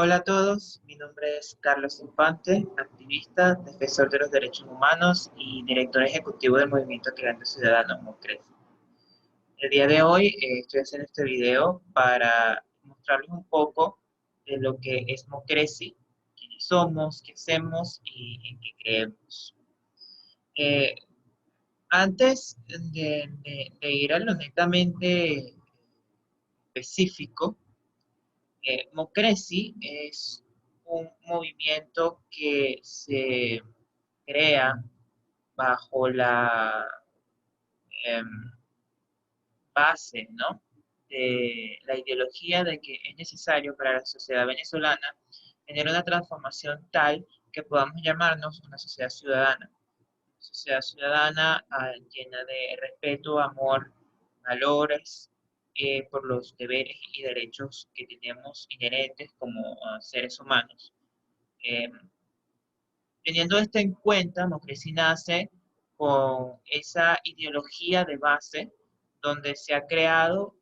Hola a todos, mi nombre es Carlos Infante, activista, defensor de los derechos humanos y director ejecutivo del movimiento Creando Ciudadanos Mocresi. El día de hoy estoy haciendo este video para mostrarles un poco de lo que es Mocresi, quiénes somos, qué hacemos y en qué creemos. Eh, Antes de ir a lo netamente específico, Mocresi es un movimiento que se crea bajo la em, base, ¿no?, de la ideología de que es necesario para la sociedad venezolana tener una transformación tal que podamos llamarnos una sociedad ciudadana. Una sociedad ciudadana llena de respeto, amor, valores por los deberes y derechos que tenemos inherentes como seres humanos. Em, Teniendo esto en cuenta, Mocresi nace con esa ideología de base donde se ha creado,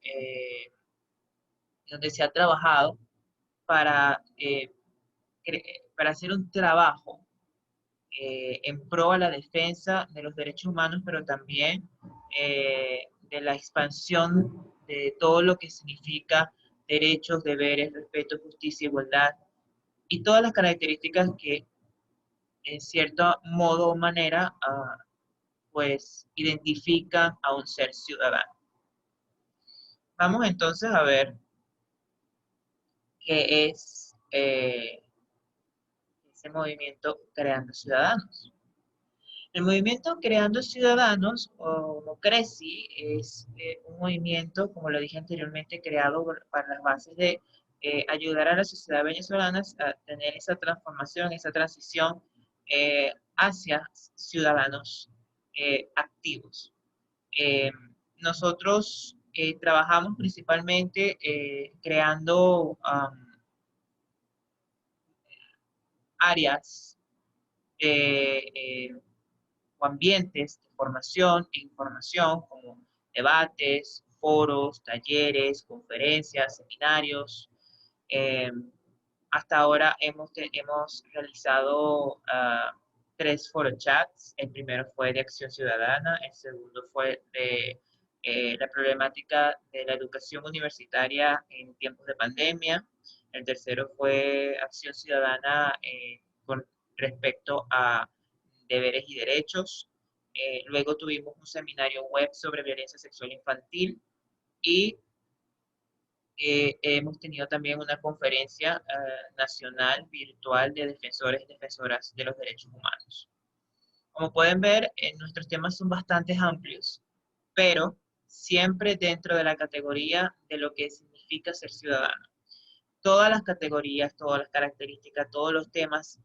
donde se ha trabajado para, para hacer un trabajo en pro a la defensa de los derechos humanos, pero también de la expansión de todo lo que significa derechos, deberes, respeto, justicia, igualdad y todas las características que en cierto modo o manera pues identifican a un ser ciudadano. Vamos entonces a ver qué es ese movimiento Creando Ciudadanos. El movimiento Creando Ciudadanos, o CRECI, es un movimiento, como lo dije anteriormente, creado para las bases de ayudar a la sociedad venezolana a tener esa transformación, esa transición hacia ciudadanos activos. Eh, Nosotros trabajamos principalmente creando áreas o ambientes de formación e información como debates, foros, talleres, conferencias, seminarios. Eh, Hasta ahora hemos realizado 3 forochats. El primero fue de Acción Ciudadana, el segundo fue de la problemática de la educación universitaria en tiempos de pandemia. El tercero fue Acción Ciudadana con respecto a deberes y derechos. Luego tuvimos un seminario web sobre violencia sexual infantil y hemos tenido también una conferencia nacional virtual de defensores y defensoras de los derechos humanos. Como pueden ver, nuestros temas son bastante amplios, pero siempre dentro de la categoría de lo que significa ser ciudadano. Todas las categorías, todas las características, todos los temas.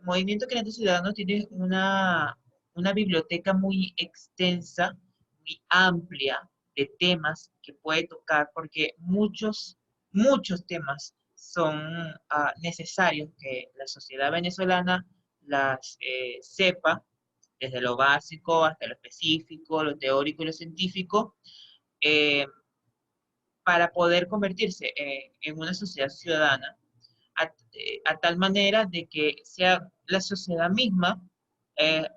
Movimiento Creando Ciudadanos tiene una biblioteca muy extensa, muy amplia de temas que puede tocar, porque muchos temas son necesarios que la sociedad venezolana las sepa, desde lo básico hasta lo específico, lo teórico y lo científico, eh, para poder convertirse en una sociedad ciudadana a tal manera de que sea la sociedad misma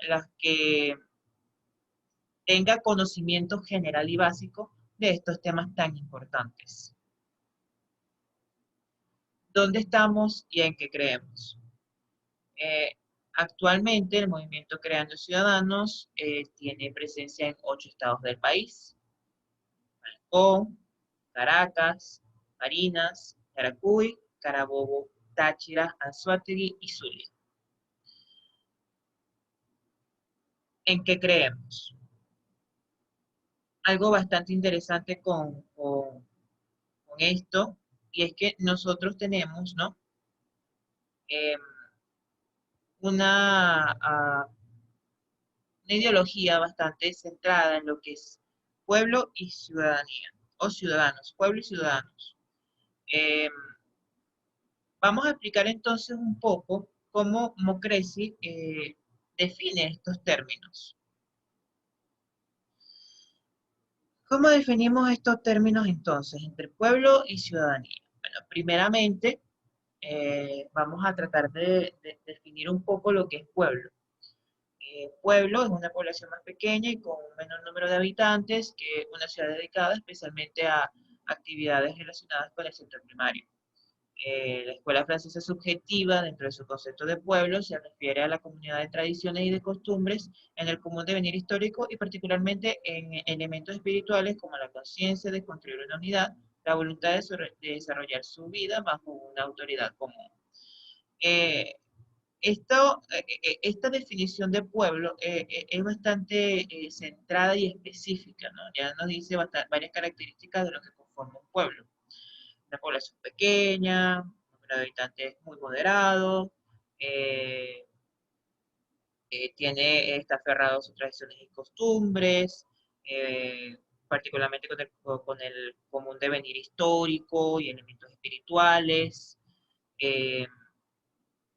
la que tenga conocimiento general y básico de estos temas tan importantes. ¿Dónde estamos y en qué creemos? Eh, Actualmente el movimiento Creando Ciudadanos tiene presencia en 8 estados del país: Falcón, Caracas, Barinas, Yaracuy, Carabobo, Táchira, Anzoátegui y Zulia. ¿En qué creemos? Algo bastante interesante con esto, y es que nosotros tenemos, ¿no?, eh, una, una ideología bastante centrada en lo que es pueblo y ciudadanía, o ciudadanos, pueblo y ciudadanos. Eh, Vamos a explicar entonces un poco cómo Mocresi define estos términos. ¿Cómo definimos estos términos entonces entre pueblo y ciudadanía? Bueno, primeramente, vamos a tratar de definir un poco lo que es pueblo. Pueblo es una población más pequeña y con un menor número de habitantes que una ciudad dedicada especialmente a actividades relacionadas con el sector primario. La escuela francesa subjetiva, dentro de su concepto de pueblo, se refiere a la comunidad de tradiciones y de costumbres en el común devenir histórico y particularmente en elementos espirituales como la conciencia de construir una unidad, la voluntad de desarrollar su vida bajo una autoridad común. Eh, esta definición de pueblo es bastante centrada y específica, ¿no? Ya nos dice varias características de lo que conforma un pueblo. Una población pequeña, un número de habitantes muy moderado, eh, está aferrado a sus tradiciones y costumbres, eh, particularmente con el común devenir histórico y elementos espirituales. Eh,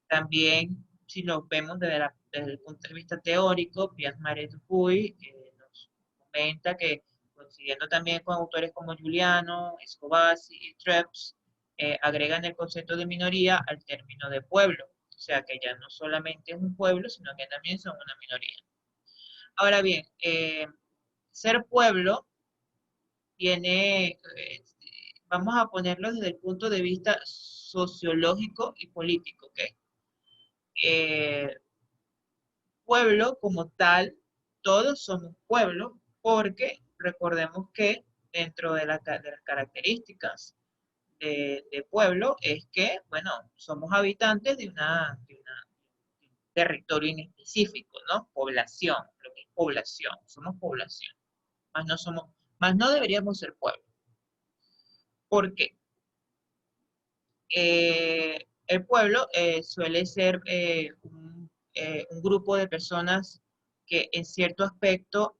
También, si lo vemos desde el punto de vista teórico, Pierre-Marie Dupuy nos comenta que, coincidiendo también con autores como Giuliano, Escobar y Trebs, agregan el concepto de minoría al término de pueblo. O sea que ya no solamente es un pueblo, sino que también son una minoría. Ahora bien, ser pueblo tiene, vamos a ponerlo desde el punto de vista sociológico y político, ¿ok? Eh, Pueblo como tal, todos somos pueblo, porque recordemos que dentro de las características de pueblo es que, bueno, somos habitantes de un territorio en específico, ¿no? Población, lo que es población, somos población, más no deberíamos ser pueblo. ¿Por qué? El pueblo suele ser un grupo de personas que en cierto aspecto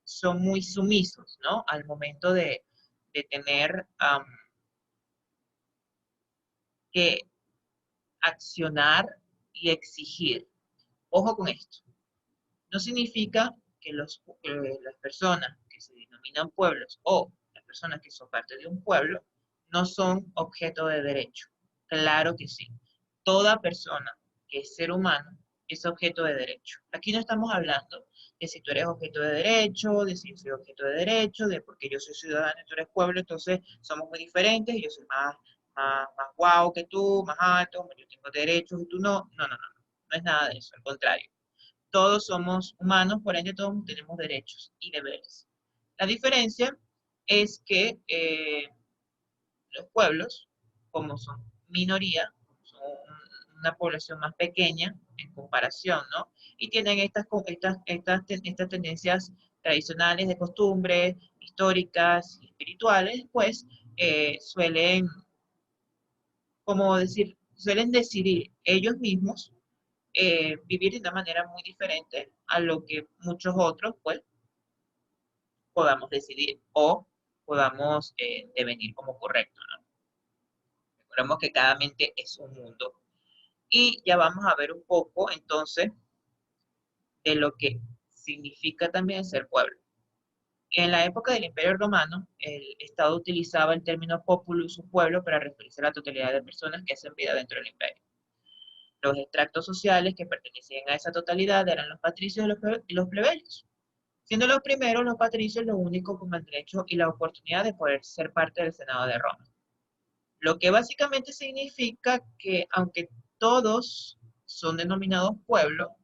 son muy sumisos, ¿no? Al momento de tener que accionar y exigir. Ojo con esto. No significa que las personas que se denominan pueblos o las personas que son parte de un pueblo no son objeto de derecho. Claro que sí. Toda persona que es ser humano es objeto de derecho. Aquí no estamos hablando de si tú eres objeto de derecho, de si yo soy objeto de derecho, de porque yo soy ciudadano y tú eres pueblo, entonces somos muy diferentes y yo soy más guau que tú, más alto, yo tengo derechos y tú no. No, no, no, no. No es nada de eso, al contrario. Todos somos humanos, por ende todos tenemos derechos y deberes. La diferencia es que los pueblos, como son minoría, son una población más pequeña en comparación, ¿no? Y tienen estas tendencias tradicionales de costumbres, históricas y espirituales, pues suelen, como decir, suelen decidir ellos mismos vivir de una manera muy diferente a lo que muchos otros, pues, podamos decidir o podamos devenir como correcto, ¿no? Recordemos que cada mente es un mundo. Y ya vamos a ver un poco, entonces, de lo que significa también ser pueblo. En la época del Imperio Romano, el Estado utilizaba el término populus o pueblo para referirse a la totalidad de personas que hacen vida dentro del imperio. Los extractos sociales que pertenecían a esa totalidad eran los patricios y los plebeyos, siendo los primeros, los patricios, los únicos con el derecho y la oportunidad de poder ser parte del Senado de Roma. Lo que básicamente significa que aunque todos son denominados pueblo,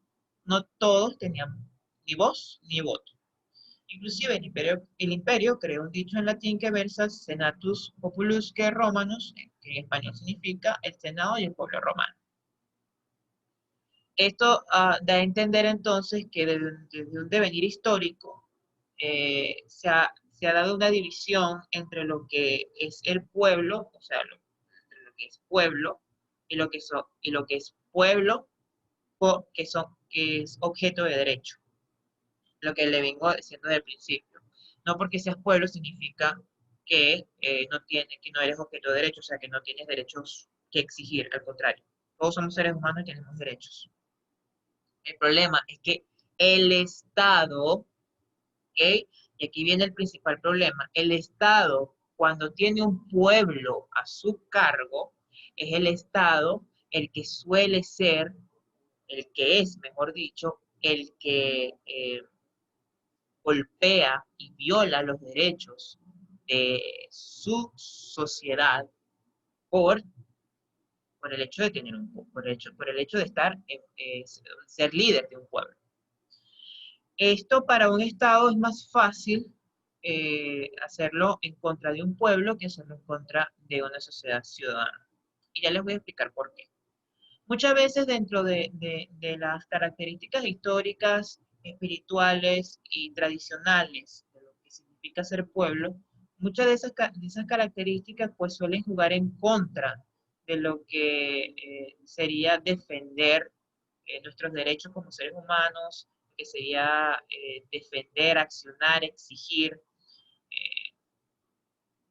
no todos tenían ni voz ni voto. Inclusive el imperio creó un dicho en latín que versa senatus populusque romanus, que en español significa el Senado y el pueblo romano. Esto da a entender entonces que desde un devenir histórico se ha dado una división entre lo que es el pueblo, o sea, entre lo que es pueblo y lo que es pueblo que es objeto de derecho, lo que le vengo diciendo desde el principio. No porque seas pueblo significa que que no eres objeto de derecho, o sea, que no tienes derechos que exigir, al contrario. Todos somos seres humanos y tenemos derechos. El problema es que el Estado, ¿ok? Y aquí viene el principal problema, el Estado, cuando tiene un pueblo a su cargo, es el Estado el que suele ser, el que es, mejor dicho, el que golpea y viola los derechos de su sociedad por, por el hecho de tener por el hecho de estar, ser líder de un pueblo. Esto para un Estado es más fácil hacerlo en contra de un pueblo que hacerlo en contra de una sociedad ciudadana. Y ya les voy a explicar por qué. Muchas veces dentro de las características históricas, espirituales y tradicionales de lo que significa ser pueblo, muchas de esas características pues suelen jugar en contra de lo que sería defender nuestros derechos como seres humanos, que sería defender, accionar, exigir.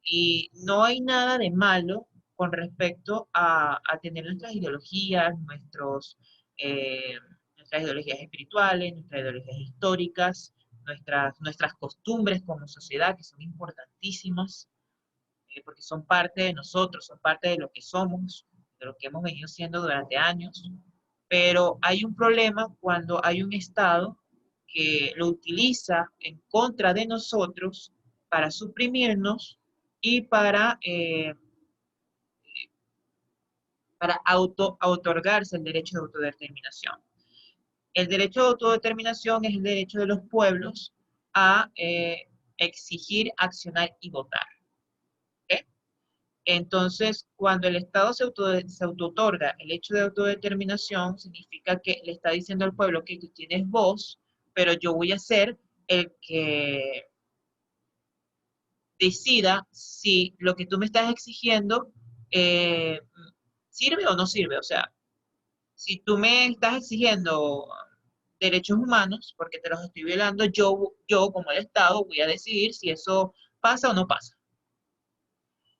Y no hay nada de malo con respecto a tener nuestras ideologías, eh, nuestras ideologías espirituales, nuestras ideologías históricas, nuestras costumbres como sociedad, que son importantísimas, porque son parte de nosotros, son parte de lo que somos, de lo que hemos venido siendo durante años. Pero hay un problema cuando hay un Estado que lo utiliza en contra de nosotros para suprimirnos y para otorgarse el derecho de autodeterminación. El derecho de autodeterminación es el derecho de los pueblos a exigir, accionar y votar. ¿Okay? Entonces, cuando el Estado se auto-otorga el hecho de autodeterminación, significa que le está diciendo al pueblo que tú tienes voz, pero yo voy a ser el que decida si lo que tú me estás exigiendo eh, sirve o no sirve. O sea, si tú me estás exigiendo derechos humanos, porque te los estoy violando, yo como el Estado voy a decidir si eso pasa o no pasa.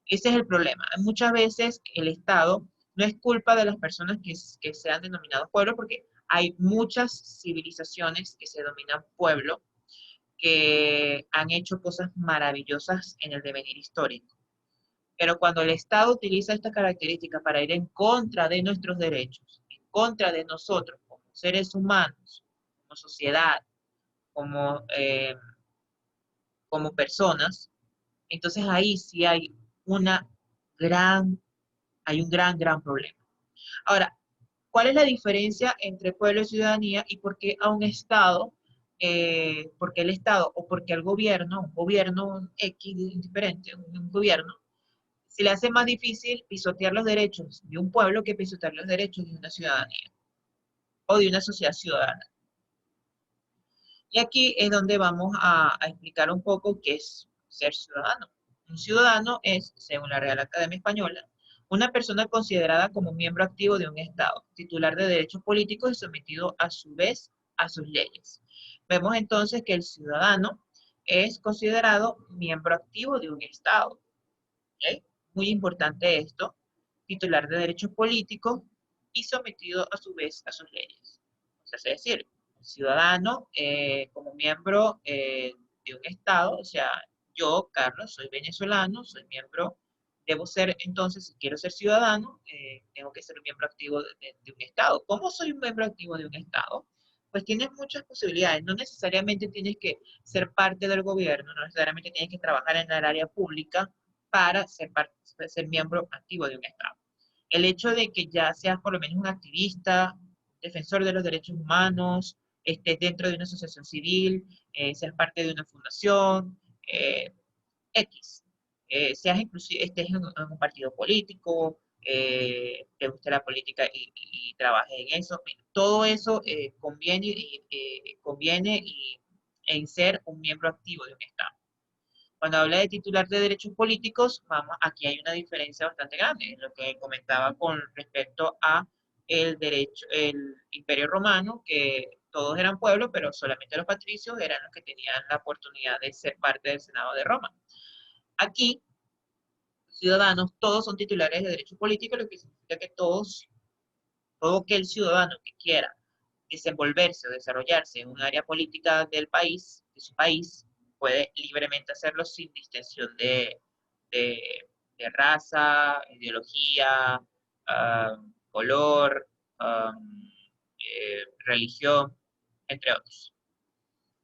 Ese es el problema. Muchas veces el Estado no es culpa de las personas que sean denominados pueblo, porque hay muchas civilizaciones que se denominan pueblo, que han hecho cosas maravillosas en el devenir histórico. Pero cuando el Estado utiliza esta característica para ir en contra de nuestros derechos, en contra de nosotros como seres humanos, como sociedad, como, como personas, entonces ahí sí una gran, hay un gran problema. Ahora, ¿cuál es la diferencia entre pueblo y ciudadanía y por qué a un Estado, por qué el Estado o por qué al gobierno, un gobierno X diferente, un gobierno, se le hace más difícil pisotear los derechos de un pueblo que pisotear los derechos de una ciudadanía o de una sociedad ciudadana? Y aquí es donde vamos a explicar un poco qué es ser ciudadano. Un ciudadano es, según la Real Academia Española, una persona considerada como miembro activo de un Estado, titular de derechos políticos y sometido a su vez a sus leyes. Vemos entonces que el ciudadano es considerado miembro activo de un Estado. ¿Okay? Muy importante esto, titular de derechos políticos y sometido a su vez a sus leyes. O sea, es decir, el ciudadano como miembro de un Estado, o sea, yo, Carlos, soy venezolano, soy miembro, debo ser entonces, si quiero ser ciudadano, tengo que ser un miembro activo de un Estado. ¿Cómo soy un miembro activo de un Estado? Pues tienes muchas posibilidades, no necesariamente tienes que ser parte del gobierno, no necesariamente tienes que trabajar en el área pública, para ser miembro activo de un Estado. El hecho de que ya seas por lo menos un activista, defensor de los derechos humanos, estés dentro de una asociación civil, seas parte de una fundación, X, seas inclusive, estés en un partido político, te guste la política y trabajes en eso, todo eso conviene en ser un miembro activo de un Estado. Cuando habla de titular de derechos políticos, vamos, aquí hay una diferencia bastante grande, lo que comentaba con respecto a el derecho, el Imperio Romano, que todos eran pueblos, pero solamente los patricios eran los que tenían la oportunidad de ser parte del Senado de Roma. Aquí, ciudadanos, todos son titulares de derechos políticos, lo que significa que todo aquel ciudadano que quiera desenvolverse o desarrollarse en un área política del país, de su país, puede libremente hacerlo sin distinción de, de raza, ideología, color, religión, entre otros.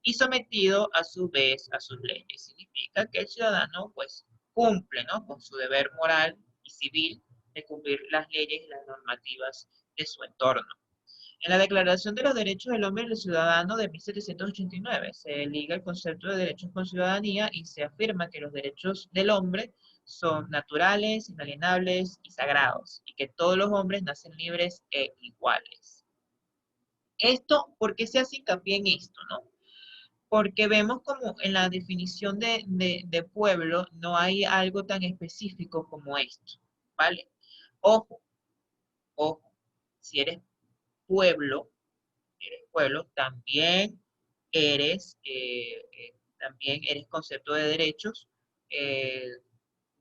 Y sometido a su vez a sus leyes. Significa que el ciudadano pues cumple, ¿no?, con su deber moral y civil de cumplir las leyes y las normativas de su entorno. En la Declaración de los Derechos del Hombre y del Ciudadano de 1789 se liga el concepto de derechos con ciudadanía y se afirma que los derechos del hombre son naturales, inalienables y sagrados, y que todos los hombres nacen libres e iguales. Esto, ¿por qué se hace hincapié en esto, no? Porque vemos como en la definición de pueblo no hay algo tan específico como esto, ¿vale? Ojo, ojo, si eres pueblo, también eres concepto de derechos eh,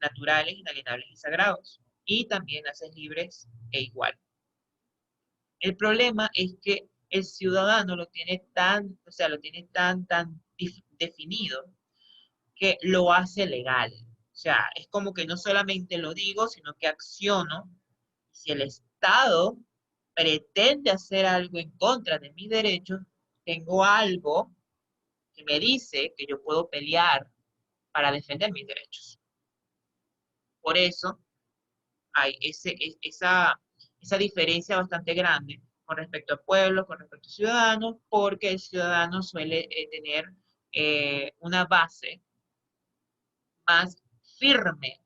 naturales, inalienables y sagrados. Y también haces libres e igual. El problema es que el ciudadano lo tiene tan, o sea, lo tiene tan definido que lo hace legal. O sea, es como que no solamente lo digo, sino que acciono. Si el Estado pretende hacer algo en contra de mis derechos, tengo algo que me dice que yo puedo pelear para defender mis derechos. Por eso hay esa diferencia bastante grande con respecto a pueblos, con respecto a ciudadanos, porque el ciudadano suele tener una base más firme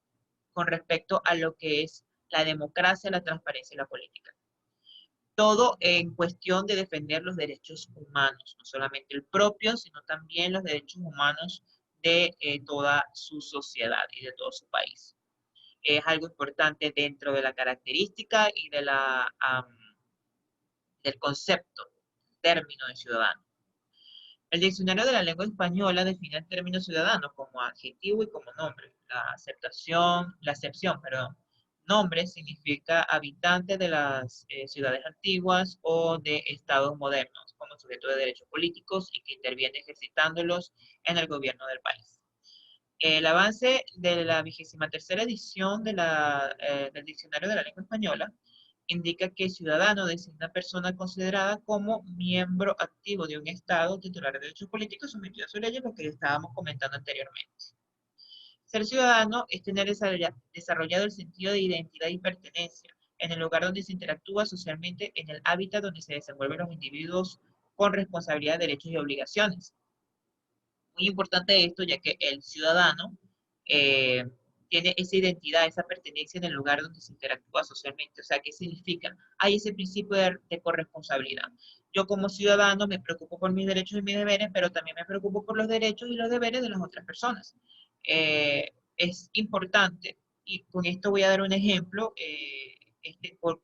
con respecto a lo que es la democracia, la transparencia y la política. Todo en cuestión de defender los derechos humanos, no solamente el propio, sino también los derechos humanos de toda su sociedad y de todo su país. Es algo importante dentro de la característica y del concepto, término de ciudadano. El diccionario de la lengua española define el término ciudadano como adjetivo y como nombre. La acepción, perdón. Nombre significa habitante de las ciudades antiguas o de estados modernos, como sujeto de derechos políticos y que interviene ejercitándolos en el gobierno del país. El avance de la 23ª edición del Diccionario de la Lengua Española indica que ciudadano designa persona considerada como miembro activo de un Estado titular de derechos políticos sometido a su ley, lo que estábamos comentando anteriormente. Ser ciudadano es tener desarrollado el sentido de identidad y pertenencia en el lugar donde se interactúa socialmente, en el hábitat donde se desenvuelven los individuos con responsabilidad, derechos y obligaciones. Muy importante esto, ya que el ciudadano eh, tiene esa identidad, esa pertenencia en el lugar donde se interactúa socialmente. O sea, ¿qué significa? Hay ese principio de corresponsabilidad. Yo como ciudadano me preocupo por mis derechos y mis deberes, pero también me preocupo por los derechos y los deberes de las otras personas. Es importante, y con esto voy a dar un ejemplo,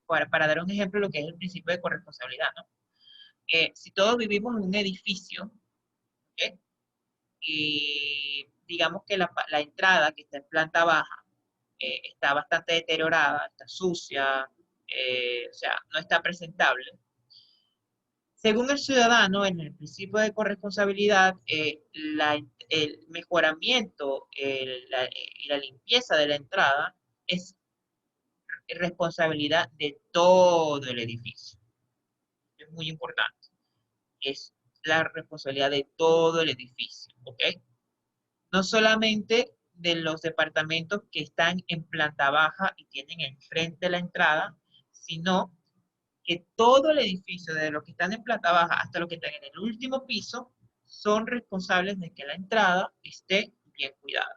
para dar un ejemplo de lo que es el principio de corresponsabilidad, ¿no? Si todos vivimos en un edificio, ¿okay?, y digamos que la entrada que está en planta baja está bastante deteriorada, está sucia, o sea, no está presentable. Según el ciudadano, en el principio de corresponsabilidad, el mejoramiento y la limpieza de la entrada es responsabilidad de todo el edificio. Es muy importante. Es la responsabilidad de todo el edificio, ¿ok? No solamente de los departamentos que están en planta baja y tienen enfrente la entrada, sino que todo el edificio, de los que están en planta baja hasta los que están en el último piso, son responsables de que la entrada esté bien cuidada.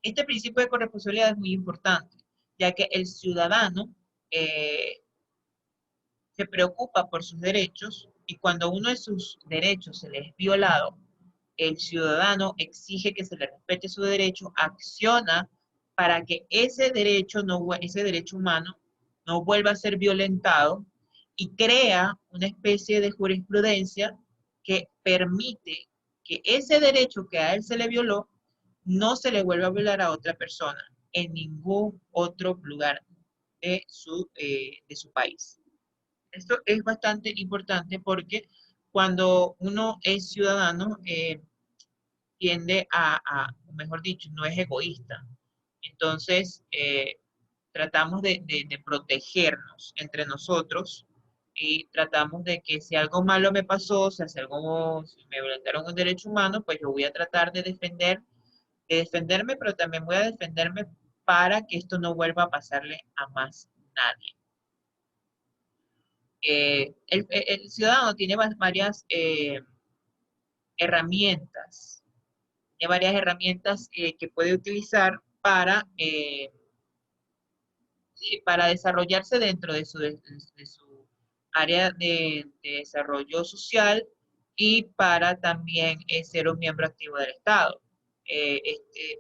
Este principio de corresponsabilidad es muy importante, ya que el ciudadano se preocupa por sus derechos y cuando uno de sus derechos se le es violado, el ciudadano exige que se le respete su derecho, acciona para que ese derecho humano no vuelva a ser violentado y crea una especie de jurisprudencia que permite que ese derecho que a él se le violó no se le vuelva a violar a otra persona en ningún otro lugar de su país. Esto es bastante importante porque cuando uno es ciudadano, tiende mejor dicho, no es egoísta. Entonces, tratamos de protegernos entre nosotros y tratamos de que si algo malo me pasó, o sea, si me violentaron un derecho humano, pues yo voy a tratar de defenderme, pero también voy a defenderme para que esto no vuelva a pasarle a más nadie. El ciudadano tiene varias herramientas, tiene varias herramientas que puede utilizar para desarrollarse dentro de su área de desarrollo social y para también ser un miembro activo del Estado.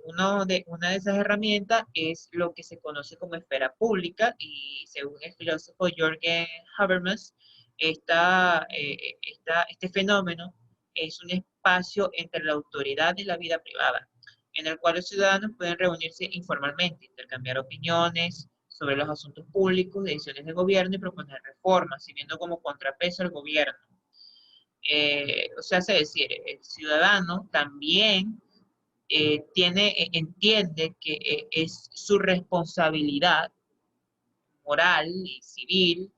Una de esas herramientas es lo que se conoce como esfera pública y según el filósofo Jürgen Habermas, este fenómeno es un espacio entre la autoridad y la vida privada, en el cual los ciudadanos pueden reunirse informalmente, intercambiar opiniones sobre los asuntos públicos, decisiones de gobierno y proponer reformas, sirviendo como contrapeso al gobierno. O sea, es decir, el ciudadano también entiende que es su responsabilidad moral y civil,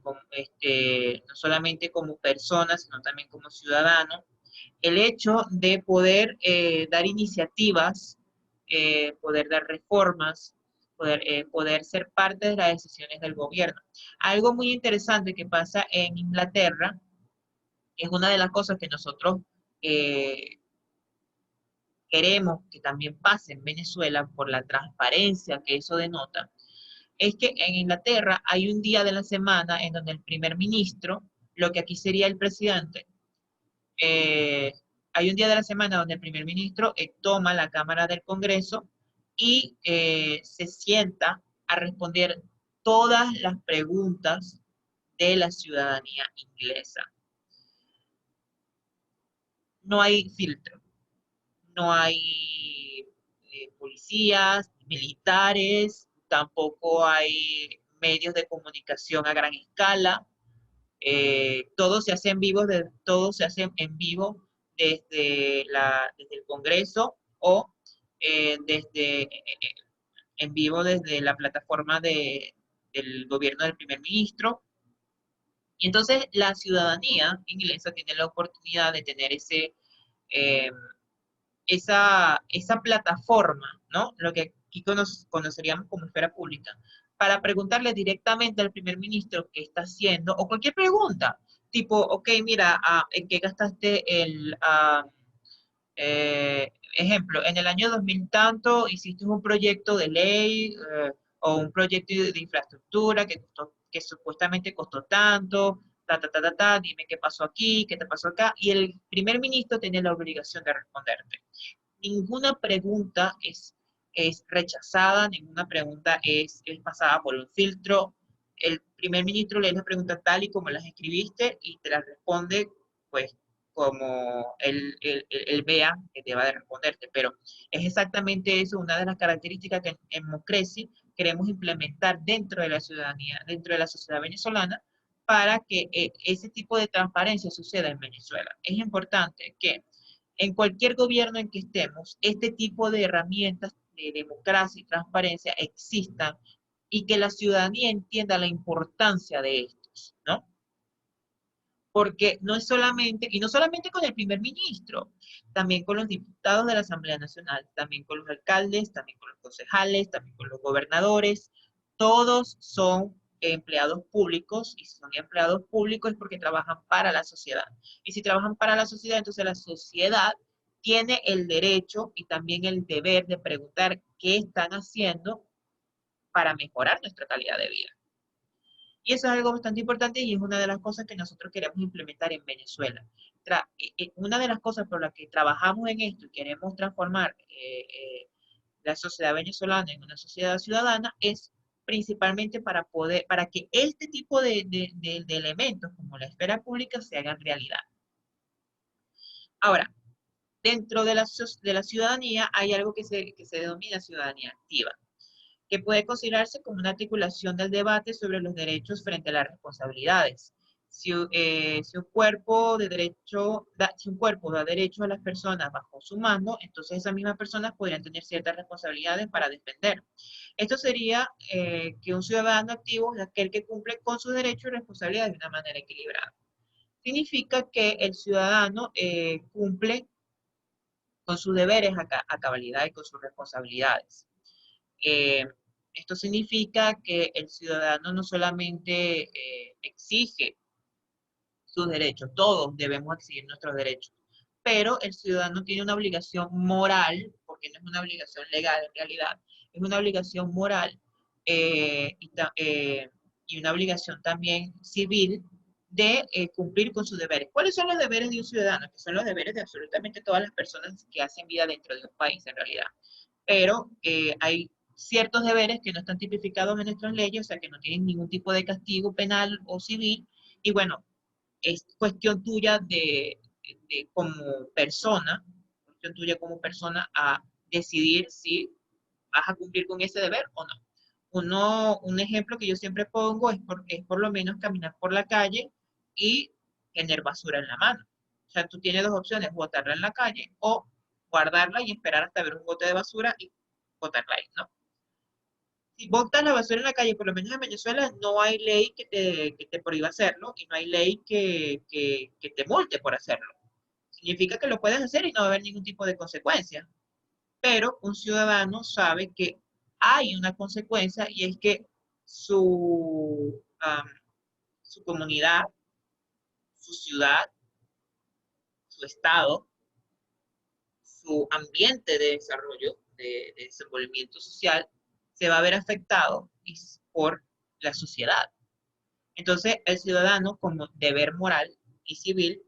no solamente como persona, sino también como ciudadano, el hecho de poder dar iniciativas, poder dar reformas, poder ser parte de las decisiones del gobierno. Algo muy interesante que pasa en Inglaterra, es una de las cosas que nosotros eh, queremos que también pase en Venezuela por la transparencia que eso denota, es que en Inglaterra hay un día de la semana en donde el primer ministro, lo que aquí sería el presidente, eh, hay un día de la semana donde el primer ministro toma la Cámara del Congreso y se sienta a responder todas las preguntas de la ciudadanía inglesa. No hay filtro, no hay policías, militares, tampoco hay medios de comunicación a gran escala. Todo se hace en vivo, todo se hace en vivo desde el Congreso o en vivo desde la plataforma del gobierno del primer ministro. Y entonces la ciudadanía inglesa tiene la oportunidad de tener eh, esa plataforma, ¿no? Lo que aquí conoceríamos como esfera pública, para preguntarle directamente al primer ministro qué está haciendo, o cualquier pregunta, tipo, ok, mira, ¿en qué gastaste ejemplo, en el año 2000 tanto hiciste un proyecto de ley o un proyecto de infraestructura que supuestamente costó tanto, dime qué pasó aquí, qué te pasó acá, y el primer ministro tiene la obligación de responderte. Ninguna pregunta es rechazada, ninguna pregunta es pasada por un filtro. El primer ministro lee las preguntas tal y como las escribiste y te las responde, pues, como él vea que te va a responderte. Pero es exactamente eso, una de las características que en Mocreci queremos implementar dentro de la ciudadanía, dentro de la sociedad venezolana, para que ese tipo de transparencia suceda en Venezuela. Es importante que en cualquier gobierno en que estemos, este tipo de herramientas de democracia y transparencia existan y que la ciudadanía entienda la importancia de estos, ¿no? Porque no es solamente, y no solamente con el primer ministro, también con los diputados de la Asamblea Nacional, también con los alcaldes, también con los concejales, también con los gobernadores, todos son empleados públicos, y si son empleados públicos es porque trabajan para la sociedad. Y si trabajan para la sociedad, entonces la sociedad tiene el derecho y también el deber de preguntar qué están haciendo para mejorar nuestra calidad de vida. Y eso es algo bastante importante y es una de las cosas que nosotros queremos implementar en Venezuela. Una de las cosas por las que trabajamos en esto y queremos transformar la sociedad venezolana en una sociedad ciudadana es principalmente para que este tipo de elementos como la esfera pública se hagan realidad. Ahora, dentro de la ciudadanía hay algo que se denomina ciudadanía activa, que puede considerarse como una articulación del debate sobre los derechos frente a las responsabilidades. Si un cuerpo de derecho, si un cuerpo da derecho a las personas bajo su mando, entonces esas mismas personas podrían tener ciertas responsabilidades para defender. Esto sería que un ciudadano activo es aquel que cumple con sus derechos y responsabilidades de una manera equilibrada. Significa que el ciudadano cumple con sus deberes a cabalidad y con sus responsabilidades. Eh, Esto significa que el ciudadano no solamente exige sus derechos, todos debemos exigir nuestros derechos, pero el ciudadano tiene una obligación moral, porque no es una obligación legal en realidad, es una obligación moral eh, y, y una obligación también civil de cumplir con sus deberes. ¿Cuáles son los deberes de un ciudadano? Que son los deberes de absolutamente todas las personas que hacen vida dentro de un país en realidad. Pero hay ciertos deberes que no están tipificados en nuestras leyes, o sea, que no tienen ningún tipo de castigo penal o civil, y bueno, es cuestión tuya como persona, cuestión tuya como persona a decidir si vas a cumplir con ese deber o no. Un ejemplo que yo siempre pongo es por lo menos caminar por la calle y tener basura en la mano. O sea, tú tienes dos opciones, botarla en la calle o guardarla y esperar hasta ver un bote de basura y botarla ahí, ¿no? Si botas la basura en la calle, por lo menos en Venezuela, no hay ley que te prohíba hacerlo y no hay ley que te multe por hacerlo. Significa que lo puedes hacer y no va a haber ningún tipo de consecuencia. Pero un ciudadano sabe que hay una consecuencia y es que su comunidad, su ciudad, su estado, su ambiente de desarrollo, de desenvolvimiento social, se va a ver afectado por la sociedad. Entonces, el ciudadano, como deber moral y civil,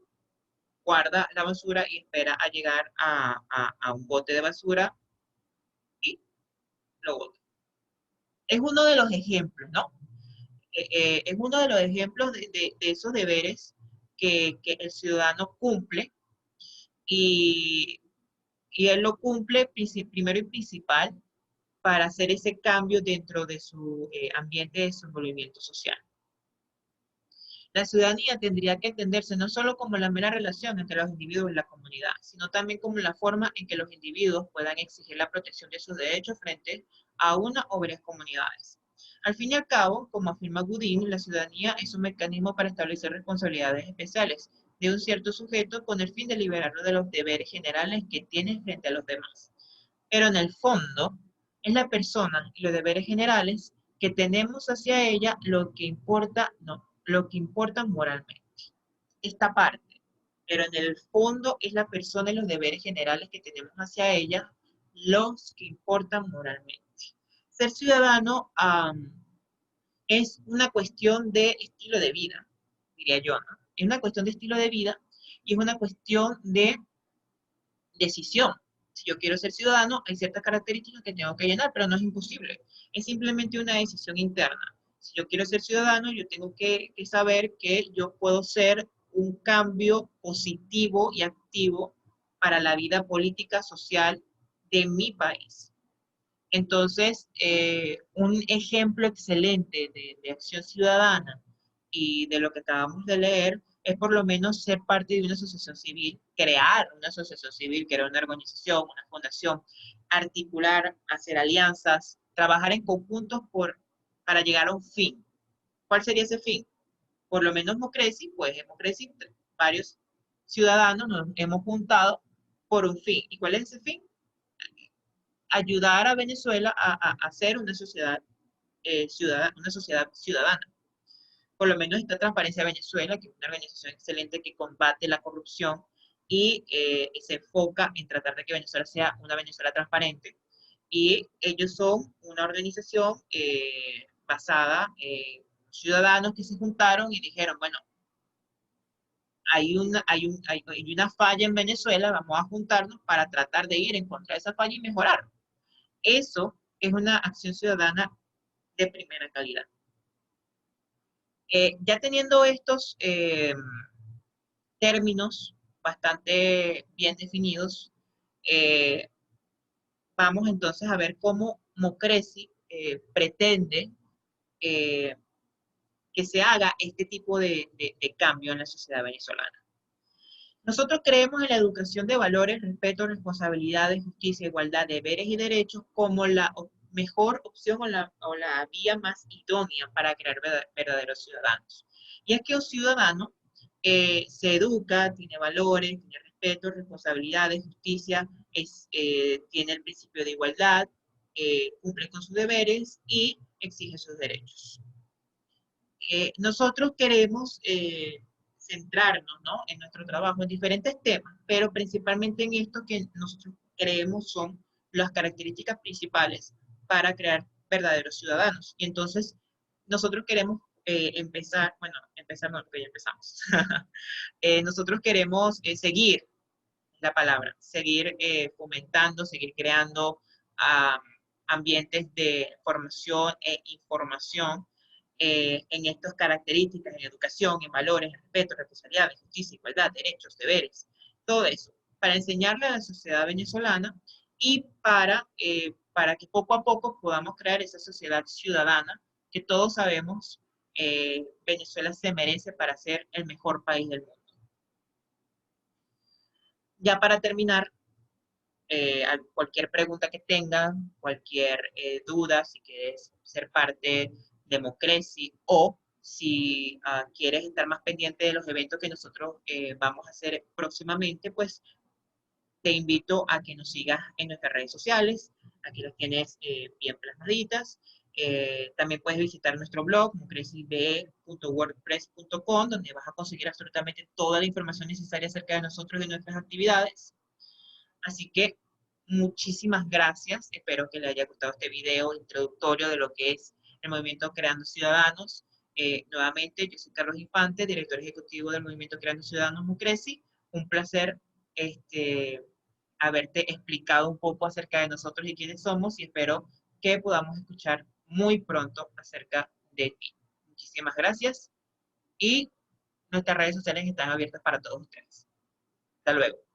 guarda la basura y espera a llegar a un bote de basura y lo bota. Es uno de los ejemplos, ¿no? Es uno de los ejemplos de esos deberes que el ciudadano cumple y, y él lo cumple primero y principal para hacer ese cambio dentro de su ambiente de desenvolvimiento social. La ciudadanía tendría que entenderse no solo como la mera relación entre los individuos y la comunidad, sino también como la forma en que los individuos puedan exigir la protección de sus derechos frente a una o varias comunidades. Al fin y al cabo, como afirma Goodin, la ciudadanía es un mecanismo para establecer responsabilidades especiales de un cierto sujeto con el fin de liberarlo de los deberes generales que tiene frente a los demás. Pero en el fondo, es la persona y los deberes generales que tenemos hacia ella lo que importa, no, lo que importa moralmente. Esta parte. Pero en el fondo es la persona y los deberes generales que tenemos hacia ella los que importan moralmente. Ser ciudadano es una cuestión de estilo de vida, diría yo, ¿no? Es una cuestión de estilo de vida y es una cuestión de decisión. Si yo quiero ser ciudadano, hay ciertas características que tengo que llenar, pero no es imposible. Es simplemente una decisión interna. Si yo quiero ser ciudadano, yo tengo que saber que yo puedo ser un cambio positivo y activo para la vida política, social de mi país. Entonces, un ejemplo excelente de acción ciudadana y de lo que acabamos de leer es por lo menos ser parte de una asociación civil, crear una asociación civil, crear una organización, una fundación, articular, hacer alianzas, trabajar en conjuntos para llegar a un fin. ¿Cuál sería ese fin? Por lo menos Mocreci, pues en Mocreci varios ciudadanos nos hemos juntado por un fin. ¿Y cuál es ese fin? Ayudar a Venezuela a ser una sociedad ciudadana. Por lo menos está Transparencia Venezuela, que es una organización excelente que combate la corrupción y se enfoca en tratar de que Venezuela sea una Venezuela transparente. Y ellos son una organización basada en ciudadanos que se juntaron y dijeron, bueno, hay una falla en Venezuela, vamos a juntarnos para tratar de ir en contra de esa falla y mejorar. Eso es una acción ciudadana de primera calidad. Ya teniendo estos términos bastante bien definidos, eh, vamos entonces a ver cómo Mocreci pretende eh, que se haga este tipo de cambio en la sociedad venezolana. Nosotros creemos en la educación de valores, respeto, responsabilidades, justicia, igualdad, deberes y derechos como la mejor opción o la vía más idónea para crear verdaderos ciudadanos. Y es que un ciudadano se educa, tiene valores, tiene respeto, responsabilidades, justicia, tiene el principio de igualdad, cumple con sus deberes y exige sus derechos. Nosotros queremos centrarnos, ¿no?, en nuestro trabajo en diferentes temas, pero principalmente en esto que nosotros creemos son las características principales para crear verdaderos ciudadanos. Y entonces nosotros queremos empezar no, porque ya empezamos. Nosotros queremos seguir la palabra, seguir fomentando, seguir creando uh, ambientes de formación e información en estas características, en educación, en valores, en respeto, responsabilidades, justicia, igualdad, derechos, deberes, todo eso, para enseñarle a la sociedad venezolana y para que poco a poco podamos crear esa sociedad ciudadana que todos sabemos Venezuela se merece para ser el mejor país del mundo. Ya para terminar, cualquier pregunta que tengan, cualquier duda, si quieres ser parte de Mocreci o si quieres estar más pendiente de los eventos que nosotros vamos a hacer próximamente, pues te invito a que nos sigas en nuestras redes sociales. Aquí las tienes bien plasmaditas. También puedes visitar nuestro blog, mocrecibe.wordpress.com, donde vas a conseguir absolutamente toda la información necesaria acerca de nosotros y de nuestras actividades. Así que muchísimas gracias. Espero que les haya gustado este video introductorio de lo que es el movimiento Creando Ciudadanos. Nuevamente, yo soy Carlos Infante, director ejecutivo del movimiento Creando Ciudadanos Mocreci. Un placer haberte explicado un poco acerca de nosotros y quiénes somos, y espero que podamos escuchar muy pronto acerca de ti. Muchísimas gracias y nuestras redes sociales están abiertas para todos ustedes. Hasta luego.